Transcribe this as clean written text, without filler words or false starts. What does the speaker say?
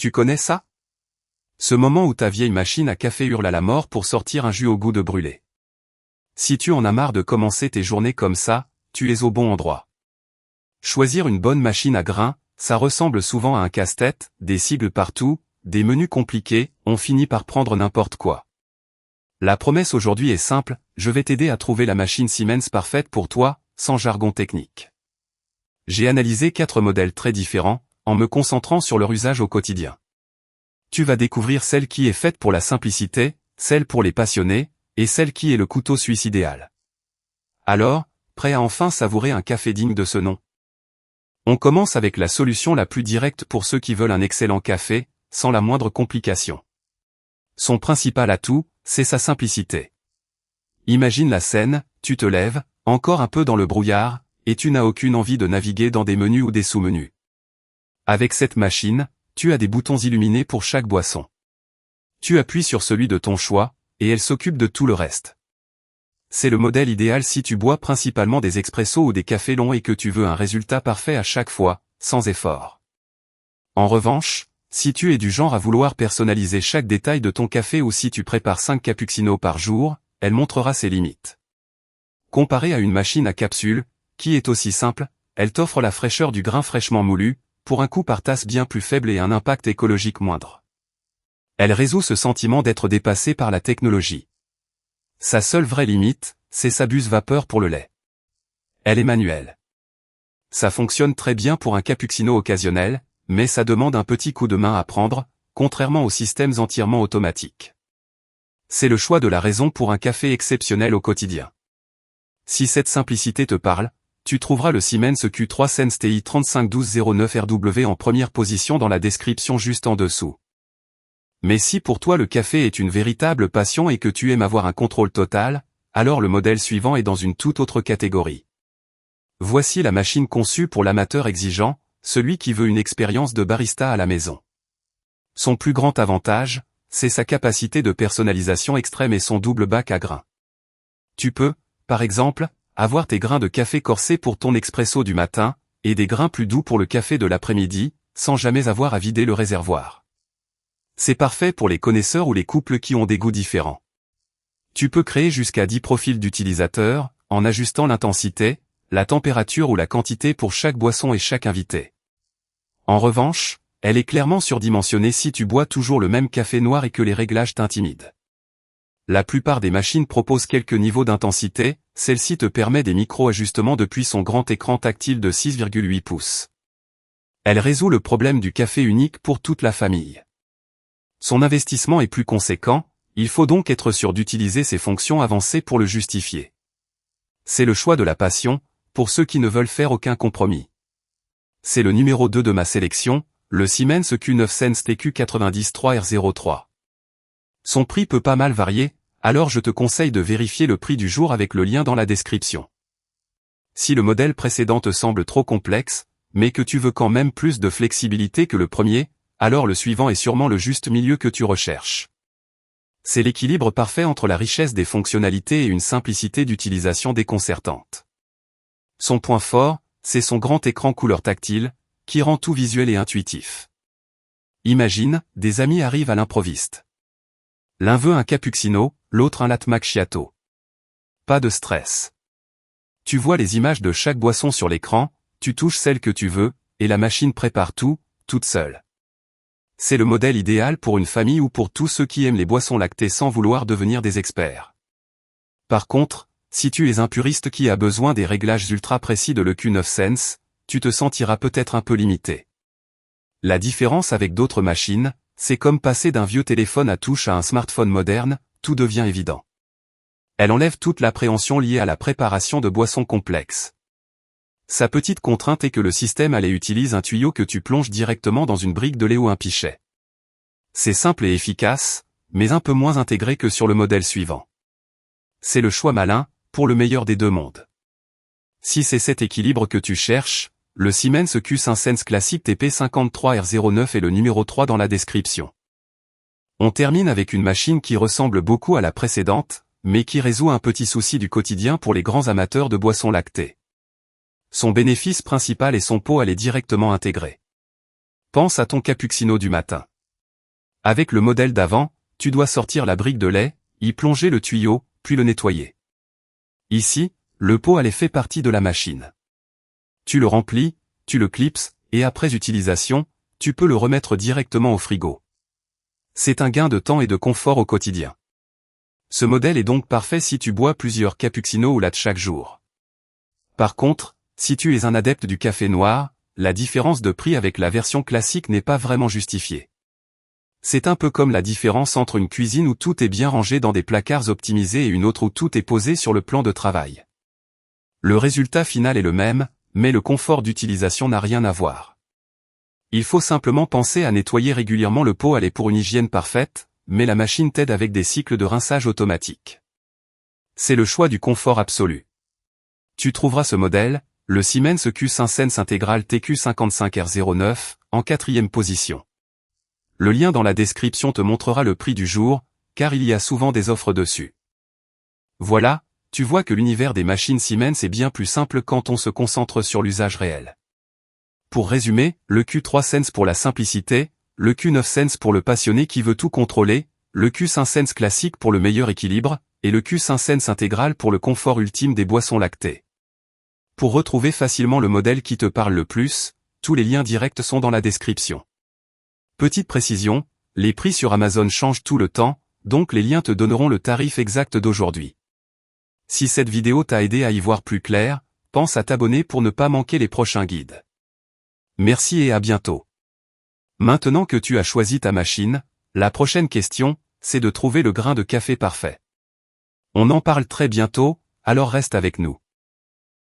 Tu connais ça? Ce moment où ta vieille machine à café hurle à la mort pour sortir un jus au goût de brûlé. Si tu en as marre de commencer tes journées comme ça, tu es au bon endroit. Choisir une bonne machine à grains, ça ressemble souvent à un casse-tête, des sigles partout, des menus compliqués, on finit par prendre n'importe quoi. La promesse aujourd'hui est simple, je vais t'aider à trouver la machine Siemens parfaite pour toi, sans jargon technique. J'ai analysé 4 modèles très différents, en me concentrant sur leur usage au quotidien. Tu vas découvrir celle qui est faite pour la simplicité, celle pour les passionnés, et celle qui est le couteau suisse idéal. Alors, prêt à enfin savourer un café digne de ce nom? On commence avec la solution la plus directe pour ceux qui veulent un excellent café, sans la moindre complication. Son principal atout, c'est sa simplicité. Imagine la scène, tu te lèves, encore un peu dans le brouillard, et tu n'as aucune envie de naviguer dans des menus ou des sous-menus. Avec cette machine, tu as des boutons illuminés pour chaque boisson. Tu appuies sur celui de ton choix, et elle s'occupe de tout le reste. C'est le modèle idéal si tu bois principalement des expressos ou des cafés longs et que tu veux un résultat parfait à chaque fois, sans effort. En revanche, si tu es du genre à vouloir personnaliser chaque détail de ton café ou si tu prépares 5 cappuccinos par jour, elle montrera ses limites. Comparée à une machine à capsules, qui est aussi simple, elle t'offre la fraîcheur du grain fraîchement moulu, pour un coût par tasse bien plus faible et un impact écologique moindre. Elle résout ce sentiment d'être dépassée par la technologie. Sa seule vraie limite, c'est sa buse vapeur pour le lait. Elle est manuelle. Ça fonctionne très bien pour un cappuccino occasionnel, mais ça demande un petit coup de main à prendre, contrairement aux systèmes entièrement automatiques. C'est le choix de la raison pour un café exceptionnel au quotidien. Si cette simplicité te parle, tu trouveras le Siemens Q3 Sense TI 351209RW en première position dans la description juste en dessous. Mais si pour toi le café est une véritable passion et que tu aimes avoir un contrôle total, alors le modèle suivant est dans une toute autre catégorie. Voici la machine conçue pour l'amateur exigeant, celui qui veut une expérience de barista à la maison. Son plus grand avantage, c'est sa capacité de personnalisation extrême et son double bac à grains. Tu peux, par exemple, avoir tes grains de café corsés pour ton expresso du matin, et des grains plus doux pour le café de l'après-midi, sans jamais avoir à vider le réservoir. C'est parfait pour les connaisseurs ou les couples qui ont des goûts différents. Tu peux créer jusqu'à 10 profils d'utilisateurs, en ajustant l'intensité, la température ou la quantité pour chaque boisson et chaque invité. En revanche, elle est clairement surdimensionnée si tu bois toujours le même café noir et que les réglages t'intimident. La plupart des machines proposent quelques niveaux d'intensité, celle-ci te permet des micro-ajustements depuis son grand écran tactile de 6,8 pouces. Elle résout le problème du café unique pour toute la famille. Son investissement est plus conséquent, il faut donc être sûr d'utiliser ses fonctions avancées pour le justifier. C'est le choix de la passion, pour ceux qui ne veulent faire aucun compromis. C'est le numéro 2 de ma sélection, le Siemens Q9 Sense TQ903R03. Son prix peut pas mal varier, alors je te conseille de vérifier le prix du jour avec le lien dans la description. Si le modèle précédent te semble trop complexe, mais que tu veux quand même plus de flexibilité que le premier, alors le suivant est sûrement le juste milieu que tu recherches. C'est l'équilibre parfait entre la richesse des fonctionnalités et une simplicité d'utilisation déconcertante. Son point fort, c'est son grand écran couleur tactile, qui rend tout visuel et intuitif. Imagine, des amis arrivent à l'improviste. L'un veut un cappuccino, l'autre un latte macchiato. Pas de stress. Tu vois les images de chaque boisson sur l'écran, tu touches celle que tu veux, et la machine prépare tout, toute seule. C'est le modèle idéal pour une famille ou pour tous ceux qui aiment les boissons lactées sans vouloir devenir des experts. Par contre, si tu es un puriste qui a besoin des réglages ultra précis de le Q9 Sense, tu te sentiras peut-être un peu limité. La différence avec d'autres machines, c'est comme passer d'un vieux téléphone à touche à un smartphone moderne, tout devient évident. Elle enlève toute l'appréhension liée à la préparation de boissons complexes. Sa petite contrainte est que le système à lait utilise un tuyau que tu plonges directement dans une brique de lait ou un pichet. C'est simple et efficace, mais un peu moins intégré que sur le modèle suivant. C'est le choix malin, pour le meilleur des deux mondes. Si c'est cet équilibre que tu cherches, le Siemens Q5 Sense classique TP53R09 est le numéro 3 dans la description. On termine avec une machine qui ressemble beaucoup à la précédente, mais qui résout un petit souci du quotidien pour les grands amateurs de boissons lactées. Son bénéfice principal est son pot à lait directement intégré. Pense à ton cappuccino du matin. Avec le modèle d'avant, tu dois sortir la brique de lait, y plonger le tuyau, puis le nettoyer. Ici, le pot à lait fait partie de la machine. Tu le remplis, tu le clipses, et après utilisation, tu peux le remettre directement au frigo. C'est un gain de temps et de confort au quotidien. Ce modèle est donc parfait si tu bois plusieurs cappuccinos ou latte chaque jour. Par contre, si tu es un adepte du café noir, la différence de prix avec la version classique n'est pas vraiment justifiée. C'est un peu comme la différence entre une cuisine où tout est bien rangé dans des placards optimisés et une autre où tout est posé sur le plan de travail. Le résultat final est le même, mais le confort d'utilisation n'a rien à voir. Il faut simplement penser à nettoyer régulièrement le pot à lait pour une hygiène parfaite, mais la machine t'aide avec des cycles de rinçage automatiques. C'est le choix du confort absolu. Tu trouveras ce modèle, le Siemens Q5 Integral TQ55R09, en 4e position. Le lien dans la description te montrera le prix du jour, car il y a souvent des offres dessus. Voilà, tu vois que l'univers des machines Siemens est bien plus simple quand on se concentre sur l'usage réel. Pour résumer, le Q3 Sense pour la simplicité, le Q9 Sense pour le passionné qui veut tout contrôler, le Q5 Sense classique pour le meilleur équilibre, et le Q5 Sense intégral pour le confort ultime des boissons lactées. Pour retrouver facilement le modèle qui te parle le plus, tous les liens directs sont dans la description. Petite précision, les prix sur Amazon changent tout le temps, donc les liens te donneront le tarif exact d'aujourd'hui. Si cette vidéo t'a aidé à y voir plus clair, pense à t'abonner pour ne pas manquer les prochains guides. Merci et à bientôt. Maintenant que tu as choisi ta machine, la prochaine question, c'est de trouver le grain de café parfait. On en parle très bientôt, alors reste avec nous.